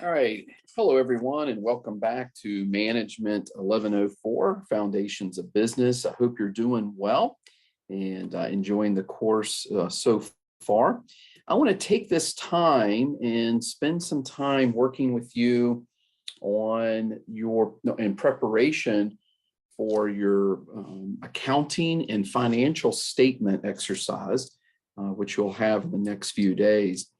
All right. Hello, everyone, and welcome back to Management 1104, Foundations of Business. I hope you're doing well and enjoying the course so far. I want to take this time and spend some time working with you on in preparation for your accounting and financial statement exercise, which you'll have in the next few days.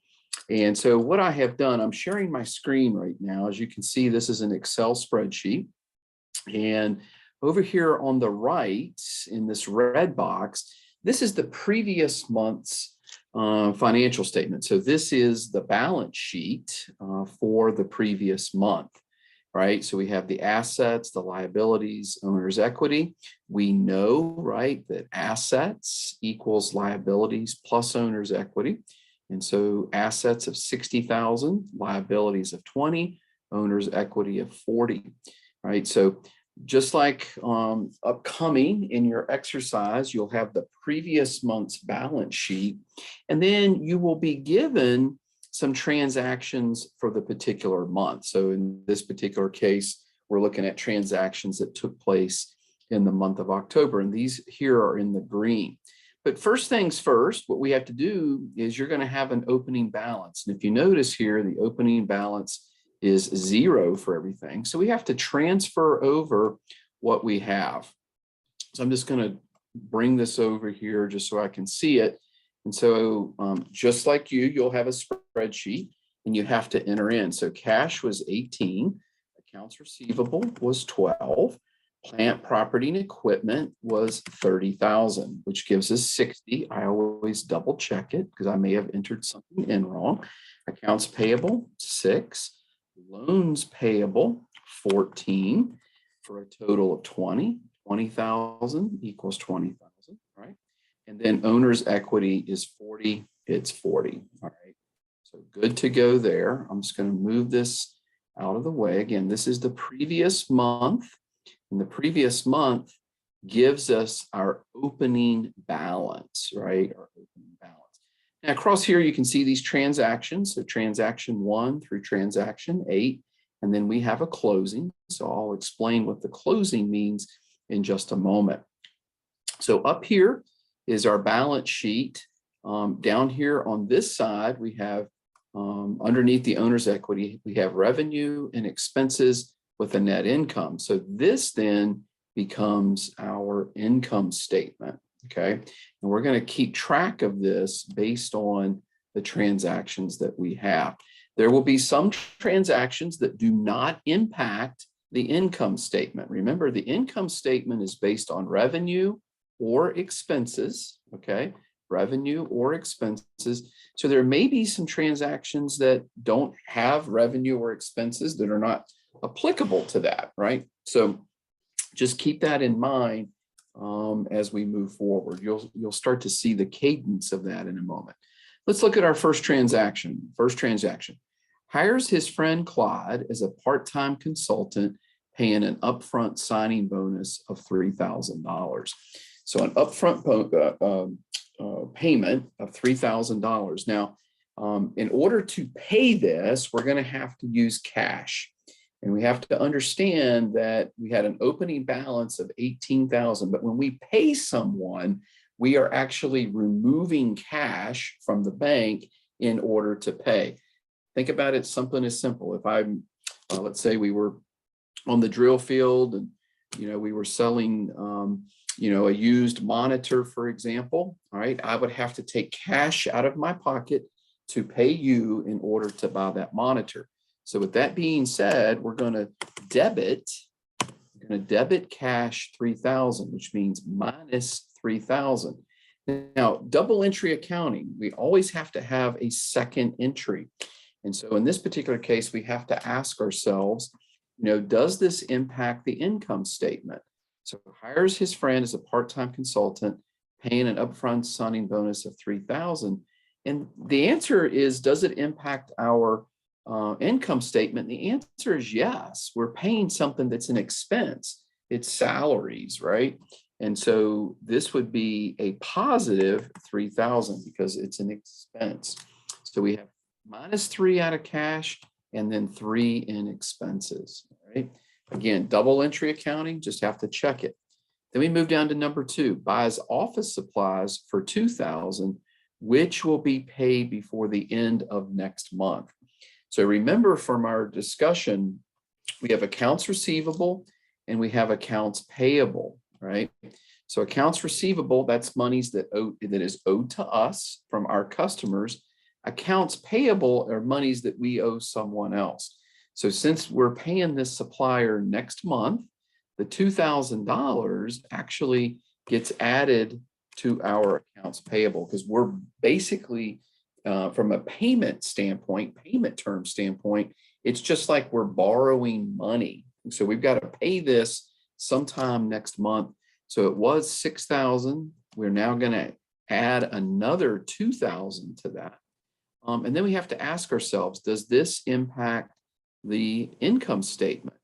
And so what I have done, I'm sharing my screen right now. As you can see, this is an Excel spreadsheet. And over here on the right in this red box, this is the previous month's financial statement. So this is the balance sheet for the previous month, right? So we have the assets, the liabilities, owner's equity. We know, right, that assets equals liabilities plus owner's equity. And so assets of 60,000, liabilities of 20, owner's equity of 40, right? So just like upcoming in your exercise, you'll have the previous month's balance sheet, and then you will be given some transactions for the particular month. So in this particular case, we're looking at transactions that took place in the month of October, and these here are in the green. But first things first, what we have to do is you're going to have an opening balance. And if you notice here, the opening balance is 0 for everything. So we have to transfer over what we have. So I'm just going to bring this over here just so I can see it. And so just like you'll have a spreadsheet and you have to enter in. So cash was 18, accounts receivable was 12. Plant, property, and equipment was 30,000, which gives us 60. I always double check it because I may have entered something in wrong. Accounts payable, 6. Loans payable, 14, for a total of 20. 20,000 equals 20,000, right? And then owner's equity is 40. It's 40. All right. So good to go there. I'm just going to move this out of the way. Again, this is the previous month. And the previous month gives us our opening balance, right? Our opening balance. Now across here, you can see these transactions. So transaction 1 through transaction 8, and then we have a closing. So I'll explain what the closing means in just a moment. So up here is our balance sheet. Down here on this side, we have underneath the owner's equity, we have revenue and expenses with a net income. So this then becomes our income statement, okay? And we're going to keep track of this based on the transactions that we have. There will be some transactions that do not impact the income statement. Remember, the income statement is based on revenue or expenses, okay? Revenue or expenses. So there may be some transactions that don't have revenue or expenses that are not applicable to that, right? So just keep that in mind as we move forward. You'll start to see the cadence of that in a moment. Let's look at our first transaction. First transaction. Hires his friend Clyde as a part-time consultant, paying an upfront signing bonus of $3,000. So an upfront payment of $3,000. Now, in order to pay this, we're going to have to use cash. And we have to understand that we had an opening balance of 18,000, but when we pay someone, we are actually removing cash from the bank in order to pay. Think about it, something as simple. If I'm, let's say we were on the drill field and, we were selling, a used monitor, for example, all right, I would have to take cash out of my pocket to pay you in order to buy that monitor. So with that being said, we're going to debit cash 3,000, which means minus 3,000. Now, double entry accounting, we always have to have a second entry. And so in this particular case, we have to ask ourselves, does this impact the income statement? So hires his friend as a part-time consultant, paying an upfront signing bonus of 3,000. And the answer is, does it impact our income statement? The answer is yes. We're paying something that's an expense. It's salaries, right? And so this would be a positive 3,000 because it's an expense. So we have minus 3 out of cash and then 3 in expenses. All right. Again, double entry accounting, just have to check it. Then we move down to number 2, buys office supplies for $2,000, which will be paid before the end of next month. So remember from our discussion, we have accounts receivable and we have accounts payable, right? So accounts receivable, that's monies that is owed to us from our customers. Accounts payable are monies that we owe someone else. So since we're paying this supplier next month, the $2,000 actually gets added to our accounts payable because we're basically, from a payment standpoint, payment term standpoint, it's just like we're borrowing money. So we've got to pay this sometime next month. So it was $6,000. We're now going to add another $2,000 to that. And then we have to ask ourselves, does this impact the income statement?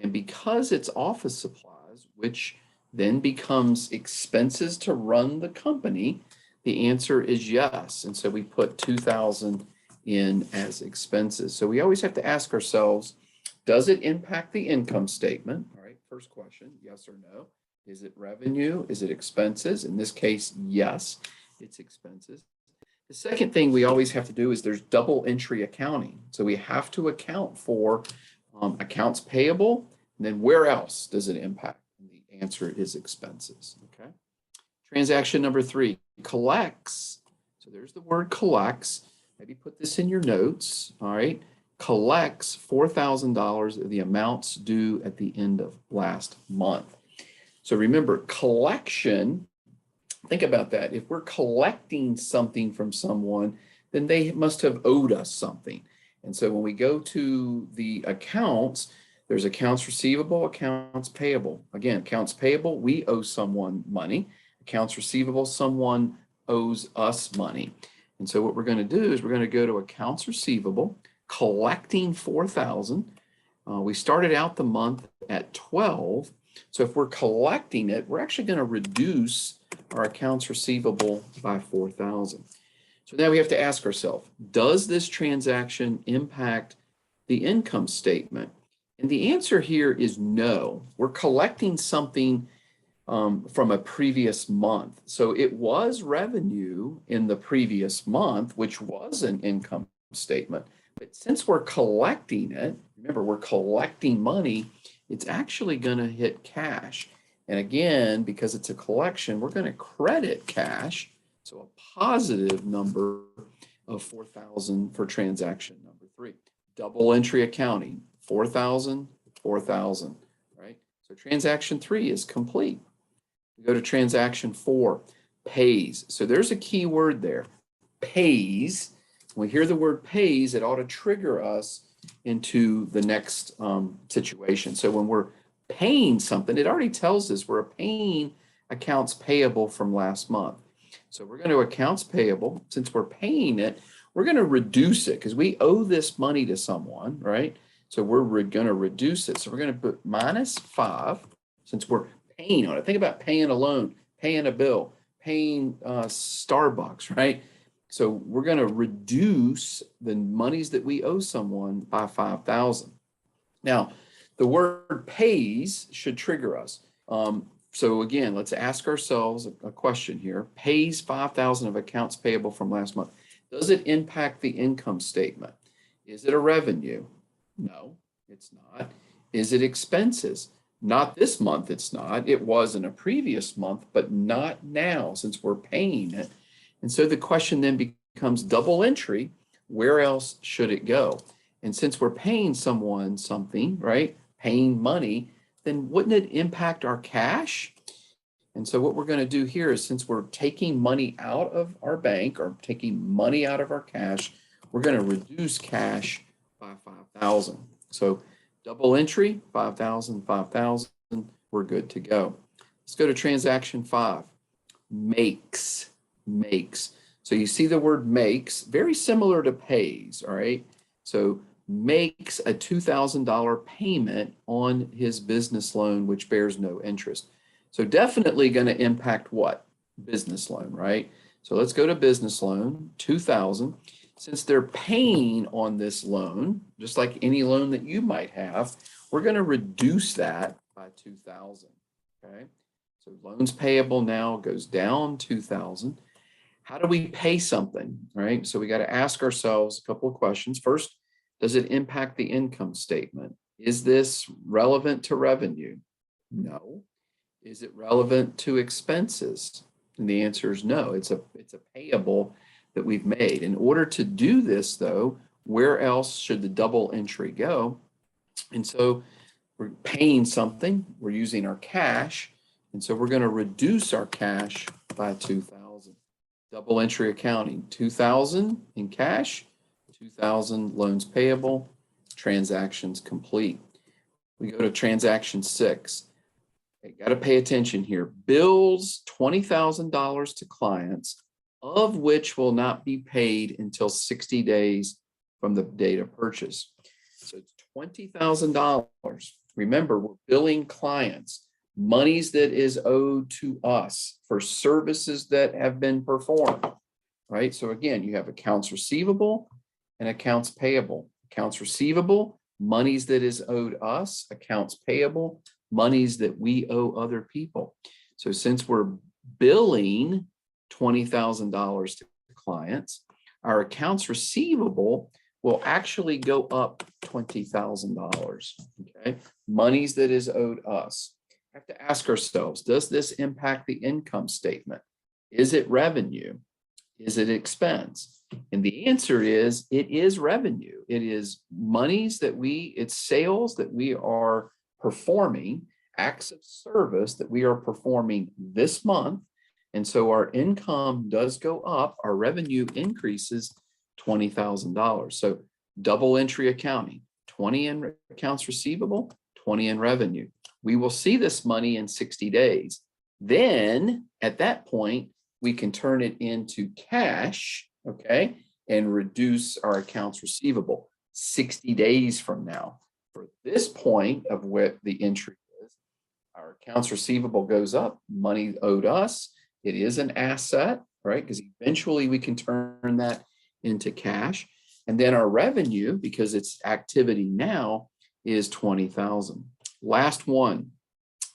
And because it's office supplies, which then becomes expenses to run the company, the answer is yes. And so we put $2,000 in as expenses. So we always have to ask ourselves, does it impact the income statement? All right, first question, yes or no. Is it revenue? Is it expenses? In this case, yes, it's expenses. The second thing we always have to do is there's double entry accounting. So we have to account for accounts payable, and then where else does it impact? And the answer is expenses, okay? Transaction number 3, collects. So there's the word collects. Maybe put this in your notes, all right? Collects $4,000 of the amounts due at the end of last month. So remember, collection, think about that. If we're collecting something from someone, then they must have owed us something. And so when we go to the accounts, there's accounts receivable, accounts payable. Again, accounts payable, we owe someone money. Accounts receivable, someone owes us money. And so what we're going to do is we're going to go to accounts receivable, collecting $4,000. We started out the month at 12. So if we're collecting it, we're actually going to reduce our accounts receivable by $4,000. So now we have to ask ourselves, does this transaction impact the income statement? And the answer here is no. We're collecting something from a previous month. So it was revenue in the previous month, which was an income statement. But since we're collecting it, remember, we're collecting money, it's actually going to hit cash. And again, because it's a collection, we're going to credit cash. So a positive number of $4,000 for transaction number 3. Double entry accounting, $4,000, $4,000, right? So transaction 3 is complete. We go to transaction 4, pays. So there's a key word there, pays. When we hear the word pays, it ought to trigger us into the next situation. So when we're paying something, it already tells us we're paying accounts payable from last month. So we're going to accounts payable. Since we're paying it, we're going to reduce it because we owe this money to someone, right? So we're going to reduce it. So we're going to put -5 since we're paying on it. Think about paying a loan, paying a bill, paying Starbucks, right? So we're going to reduce the monies that we owe someone by $5,000. Now, the word pays should trigger us. So again, let's ask ourselves a question here. Pays $5,000 of accounts payable from last month. Does it impact the income statement? Is it a revenue? No, it's not. Is it expenses? Not this month, it's not. It was in a previous month, but not now since we're paying it. And so the question then becomes double entry. Where else should it go? And since we're paying someone something, right, paying money, then wouldn't it impact our cash? And so what we're going to do here is since we're taking money out of our bank or taking money out of our cash, we're going to reduce cash by $5,000. So double entry, $5,000, $5,000, we're good to go. Let's go to transaction 5, makes. So you see the word makes, very similar to pays, all right? So makes a $2,000 payment on his business loan, which bears no interest. So definitely going to impact what? Business loan, right? So let's go to business loan, $2,000. since they're paying on this loan, just like any loan that you might have, we're going to reduce that by 2,000. Okay. So loans payable now goes down 2,000. How do we pay something, right? So we got to ask ourselves a couple of questions. First, does it impact the income statement? Is this relevant to revenue? No. Is it relevant to expenses? And the answer is no. It's a payable that we've made. In order to do this, though, where else should the double entry go? And so we're paying something, we're using our cash, and so we're going to reduce our cash by 2,000. Double entry accounting, 2,000 in cash, 2,000 loans payable, transactions complete. We go to transaction 6. You got to pay attention here. Bills $20,000 to clients, of which will not be paid until 60 days from the date of purchase. So it's $20,000. Remember, we're billing clients, monies that is owed to us for services that have been performed, right? So again, you have accounts receivable and accounts payable. Accounts receivable, monies that is owed us. Accounts payable, monies that we owe other people. So since we're billing $20,000 to clients, our accounts receivable will actually go up $20,000, okay? Monies that is owed us. We have to ask ourselves, does this impact the income statement? Is it revenue? Is it expense? And the answer is, it is revenue. It is monies that it's sales that we are performing, acts of service that we are performing this month. And so our income does go up, our revenue increases $20,000. So double entry accounting, 20 in accounts receivable, 20 in revenue. We will see this money in 60 days. Then at that point, we can turn it into cash, okay, and reduce our accounts receivable 60 days from now. For this point of what the entry is, our accounts receivable goes up, money owed us. It is an asset, right? Because eventually we can turn that into cash. And then our revenue, because it's activity now, is 20,000. Last one,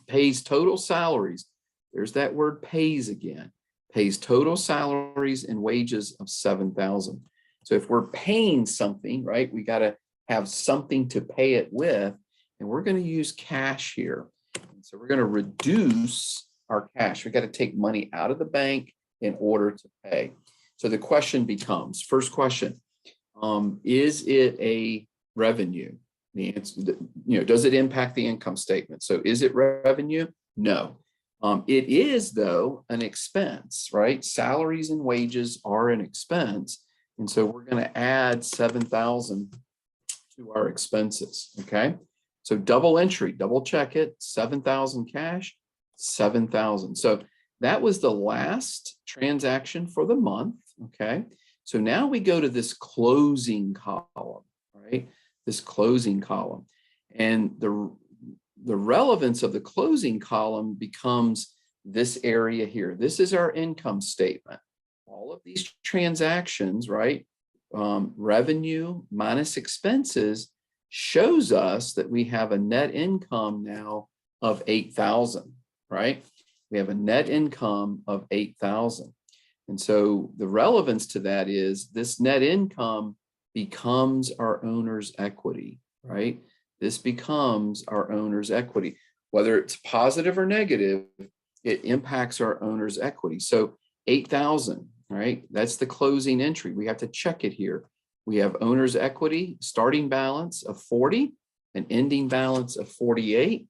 pays total salaries. There's that word pays again. Pays total salaries and wages of 7,000. So if we're paying something, right, we got to have something to pay it with, and we're going to use cash here. And so we're going to reduce our cash. We got to take money out of the bank in order to pay. So the question becomes, first question, is it a revenue? The answer, does it impact the income statement? So is it revenue? No. It is, though, an expense, right? Salaries and wages are an expense. And so we're going to add 7,000 to our expenses, okay? So double entry, double check it, 7,000 cash, 7,000. So that was the last transaction for the month, okay? So now we go to this closing column, right? This closing column. And the relevance of the closing column becomes this area here. This is our income statement. All of these transactions, right? Revenue minus expenses shows us that we have a net income now of 8,000, right? We have a net income of 8,000. And so the relevance to that is this net income becomes our owner's equity, right? This becomes our owner's equity. Whether it's positive or negative, it impacts our owner's equity. So 8,000, right? That's the closing entry. We have to check it here. We have owner's equity, starting balance of 40, an ending balance of 48.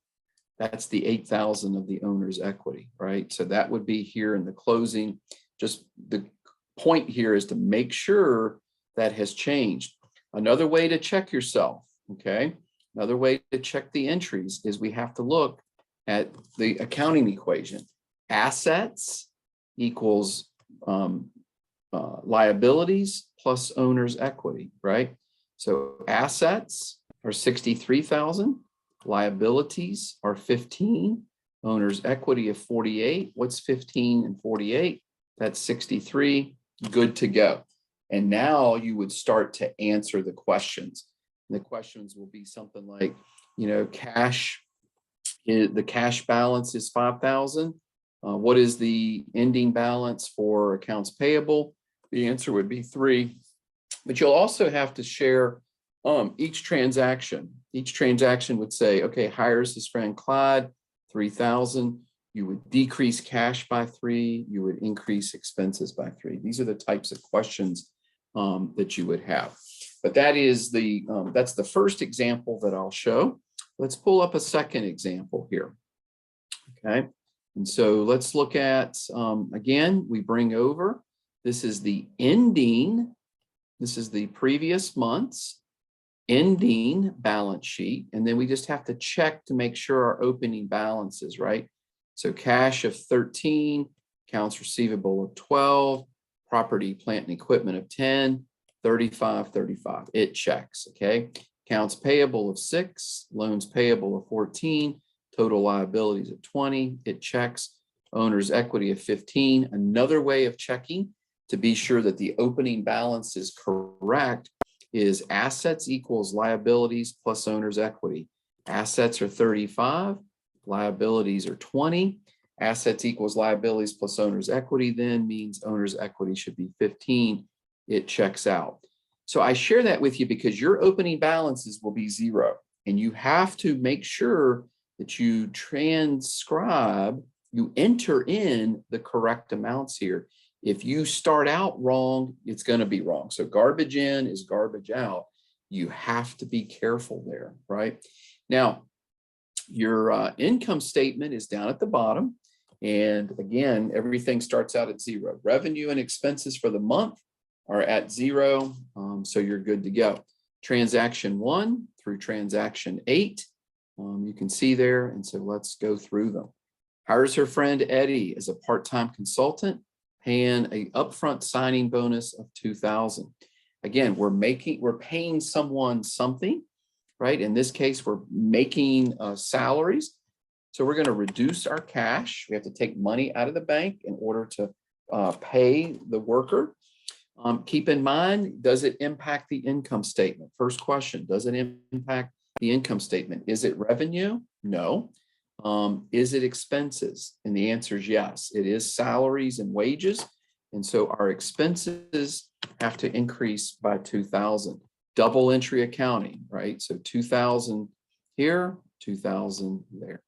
That's the 8,000 of the owner's equity, right? So that would be here in the closing. Just the point here is to make sure that has changed. Another way to check yourself, okay? Another way to check the entries is we have to look at the accounting equation. Assets equals liabilities plus owner's equity, right? So assets are 63,000, liabilities are 15, owner's equity of 48. What's 15 and 48? That's 63, good to go. And now you would start to answer the questions. And the questions will be something like, the cash balance is 5,000. What is the ending balance for accounts payable? The answer would be 3. But you'll also have to share each transaction. Each transaction would say, okay, hires his friend Clyde, 3,000. You would decrease cash by 3. You would increase expenses by 3. These are the types of questions that you would have. But that's the first example that I'll show. Let's pull up a second example here. Okay, and so let's look at, again, we bring over, this is the ending, this is the previous month's ending balance sheet, and then we just have to check to make sure our opening balance is right. So cash of 13, accounts receivable of 12, property, plant, and equipment of 10, 35, 35. It checks, okay? Accounts payable of 6, loans payable of 14, total liabilities of 20. It checks. Owner's equity of 15. Another way of checking to be sure that the opening balance is correct is assets equals liabilities plus owner's equity. Assets are 35, liabilities are 20. Assets equals liabilities plus owner's equity then means owner's equity should be 15. It checks out. So I share that with you because your opening balances will be 0, and you have to make sure that you transcribe, you enter in the correct amounts here. If you start out wrong, it's going to be wrong. So garbage in is garbage out. You have to be careful there, right? Now, your income statement is down at the bottom. And again, everything starts out at 0. Revenue and expenses for the month are at 0. So you're good to go. Transaction 1 through transaction 8, you can see there. And so let's go through them. Hires her friend Eddie as a part-time consultant, paying an upfront signing bonus of 2,000. Again, we're paying someone something, right? In this case, we're making salaries. So we're going to reduce our cash. We have to take money out of the bank in order to pay the worker. Keep in mind, does it impact the income statement? First question, does it impact the income statement? Is it revenue? No. Is it expenses? And the answer is yes. It is salaries and wages. And so our expenses have to increase by 2,000. Double entry accounting, right? So 2,000 here, 2,000 there.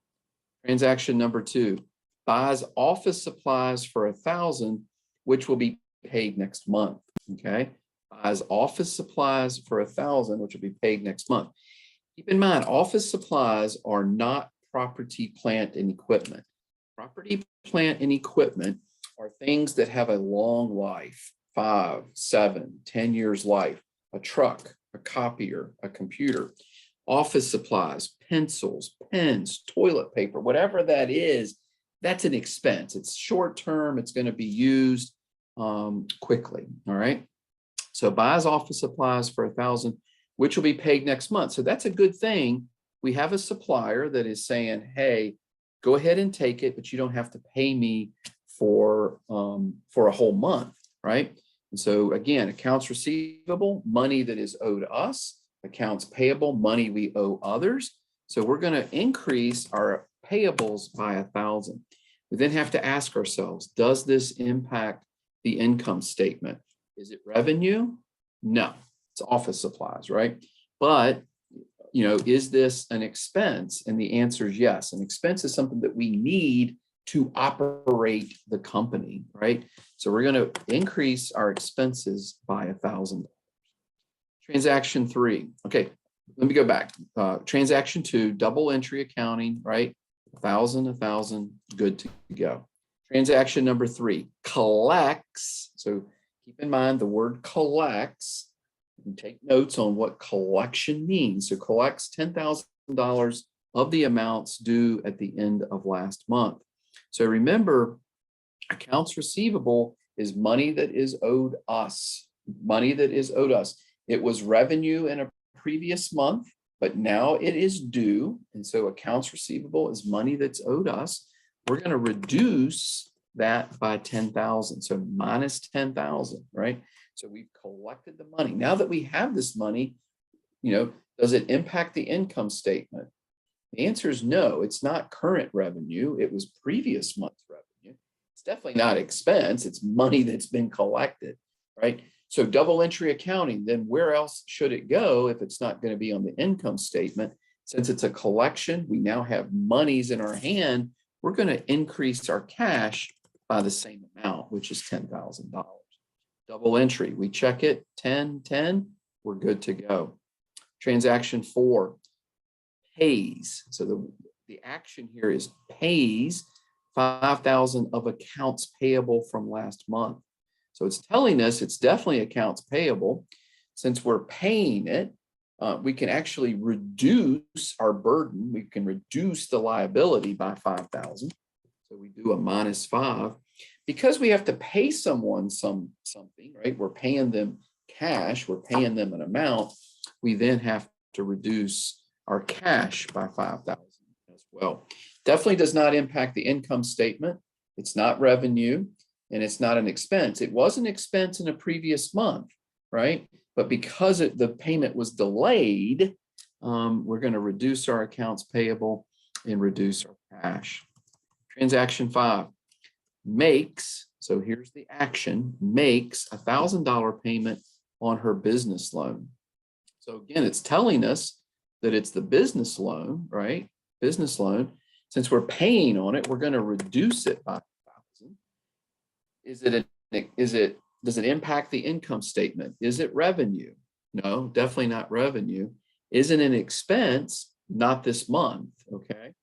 Transaction number 2, buys office supplies for 1,000, which will be paid next month. Okay, buys office supplies for 1,000, which will be paid next month. Keep in mind, office supplies are not property, plant, and equipment. Property, plant, and equipment are things that have a long life, 5, 7, 10 years life. A truck, a copier, a computer. Office supplies, pencils, pens, toilet paper, whatever that is, that's an expense. It's short term. It's going to be used quickly. All right. So buys office supplies for 1,000, which will be paid next month. So that's a good thing. We have a supplier that is saying, hey, go ahead and take it, but you don't have to pay me for a whole month, right? And so again, accounts receivable, money that is owed us. Accounts payable, money we owe others. So we're going to increase our payables by 1,000. We then have to ask ourselves, does this impact the income statement? Is it revenue? No, it's office supplies, right? But, is this an expense? And the answer is yes. An expense is something that we need to operate the company, right? So we're going to increase our expenses by 1,000. Transaction 3. Okay, let me go back. Transaction 2, double entry accounting, right? 1,000, 1,000, good to go. Transaction number 3, collects. So keep in mind the word collects. You can take notes on what collection means. So collects $10,000 of the amounts due at the end of last month. So remember, accounts receivable is money that is owed us. Money that is owed us. It was revenue in a previous month, but now it is due. And so accounts receivable is money that's owed us. We're going to reduce that by 10,000. So minus 10,000, right? So we've collected the money. Now that we have this money, does it impact the income statement? The answer is no. It's not current revenue. It was previous month's revenue. It's definitely not expense. It's money that's been collected, right? So double entry accounting, then where else should it go if it's not going to be on the income statement? Since it's a collection, we now have monies in our hand. We're going to increase our cash by the same amount, which is $10,000. Double entry, we check it, 10, 10, we're good to go. Transaction 4, pays. So the action here is pays $5,000 of accounts payable from last month. So it's telling us it's definitely accounts payable. Since we're paying it, we can actually reduce our burden. We can reduce the liability by $5,000. So we do a -5. Because we have to pay someone something, right? We're paying them cash, we're paying them an amount. We then have to reduce our cash by $5,000 as well. Definitely does not impact the income statement. It's not revenue and it's not an expense. It was an expense in a previous month, right? But because the payment was delayed, we're going to reduce our accounts payable and reduce our cash. Transaction 5, makes, so here's the action, makes a $1,000 payment on her business loan. So again, it's telling us that it's the business loan, right? Business loan. Since we're paying on it, we're going to reduce it by $1,000. Does it impact the income statement? Is it revenue? No, definitely not revenue. Is it an expense? Not this month, okay?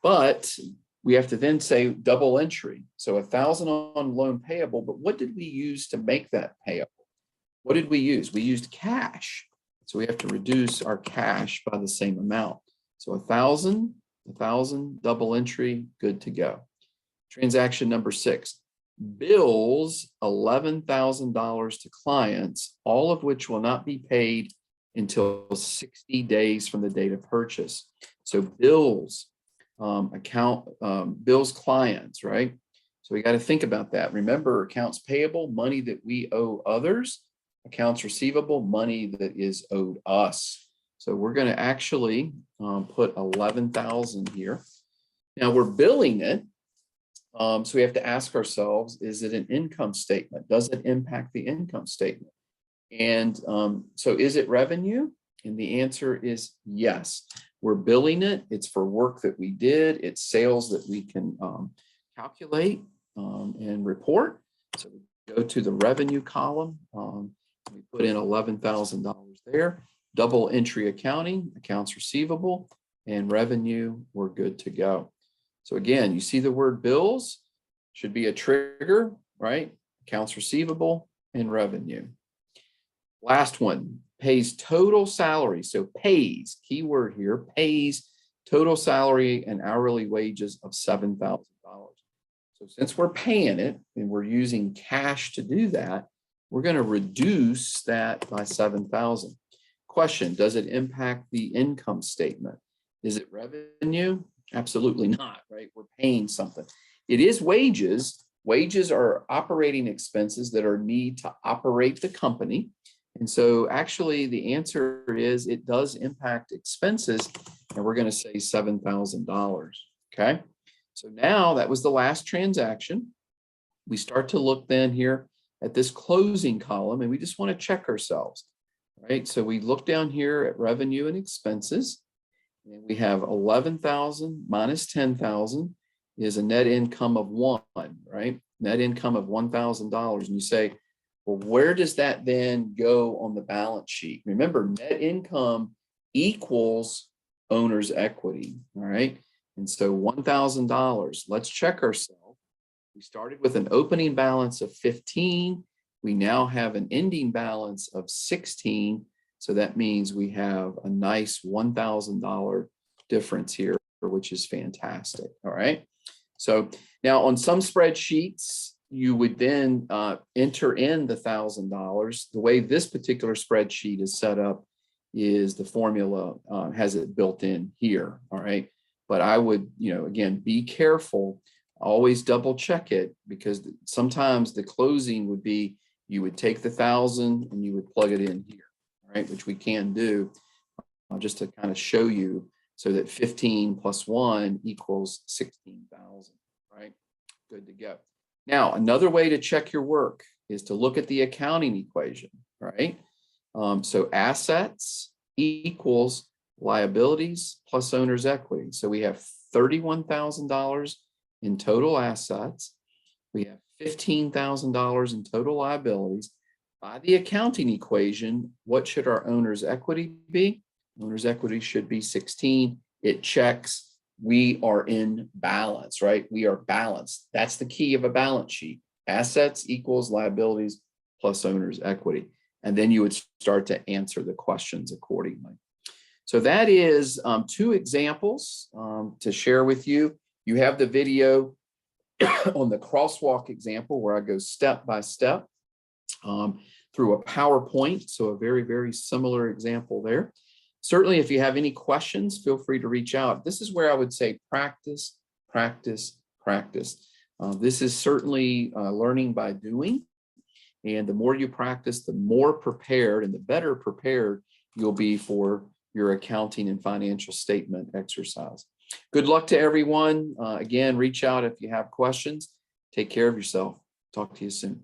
But we have to then say double entry. So $1,000 on loan payable, but what did we use to make that payable? What did we use? We used cash. So we have to reduce our cash by the same amount. So $1,000, double entry, good to go. Transaction number 6, bills $11,000 to clients, all of which will not be paid until 60 days from the date of purchase. So bills, bills clients, right? So we got to think about that. Remember, accounts payable, money that we owe others. Accounts receivable, money that is owed us. So we're going to actually put 11,000 here. Now we're billing it. So we have to ask ourselves, is it an income statement? Does it impact the income statement? And so is it revenue? And the answer is yes. We're billing it. It's for work that we did. It's sales that we can calculate and report. So we go to the revenue column. We put in $11,000 there. Double entry accounting, accounts receivable, and revenue, we're good to go. So again, you see the word bills, should be a trigger, right? Accounts receivable and revenue. Last one, pays total salary. So pays, key word here, pays total salary and hourly wages of $7,000. So since we're paying it and we're using cash to do that, we're going to reduce that by $7,000. Question, does it impact the income statement? Is it revenue? Absolutely not, right? We're paying something. It is wages. Wages are operating expenses that are need to operate the company. And so actually the answer is it does impact expenses, and we're going to say $7,000, okay? So now that was the last transaction. We start to look then here at this closing column, and we just want to check ourselves, right? So we look down here at revenue and expenses, and we have 11,000 minus 10,000 is a net income of 1, right? Net income of $1,000. And you say, well, where does that then go on the balance sheet? Remember, net income equals owner's equity, all right? And so $1,000, let's check ourselves. We started with an opening balance of 15. We now have an ending balance of 16. So that means we have a nice $1,000 difference here, which is fantastic. All right. So now on some spreadsheets, you would then enter in the $1,000. The way this particular spreadsheet is set up is the formula has it built in here. All right. But I would, again, be careful. Always double check it, because sometimes the closing would be you would take the 1,000 and you would plug it in here, right? Which we can do just to kind of show you, so that 15 plus 1 equals 16,000, right? Good to go. Now, another way to check your work is to look at the accounting equation, right? So assets equals liabilities plus owner's equity. So we have $31,000 in total assets. We have $15,000 in total liabilities. By the accounting equation, what should our owner's equity be? Owner's equity should be 16. It checks. We are in balance, right? We are balanced. That's the key of a balance sheet. Assets equals liabilities plus owner's equity. And then you would start to answer the questions accordingly. So that is 2 examples to share with you. You have the video on the crosswalk example where I go step by step through a PowerPoint. So a very, very similar example there. Certainly, if you have any questions, feel free to reach out. This is where I would say practice, practice, practice. This is certainly learning by doing. And the more you practice, the more prepared and the better prepared you'll be for your accounting and financial statement exercise. Good luck to everyone. Again, reach out if you have questions. Take care of yourself. Talk to you soon.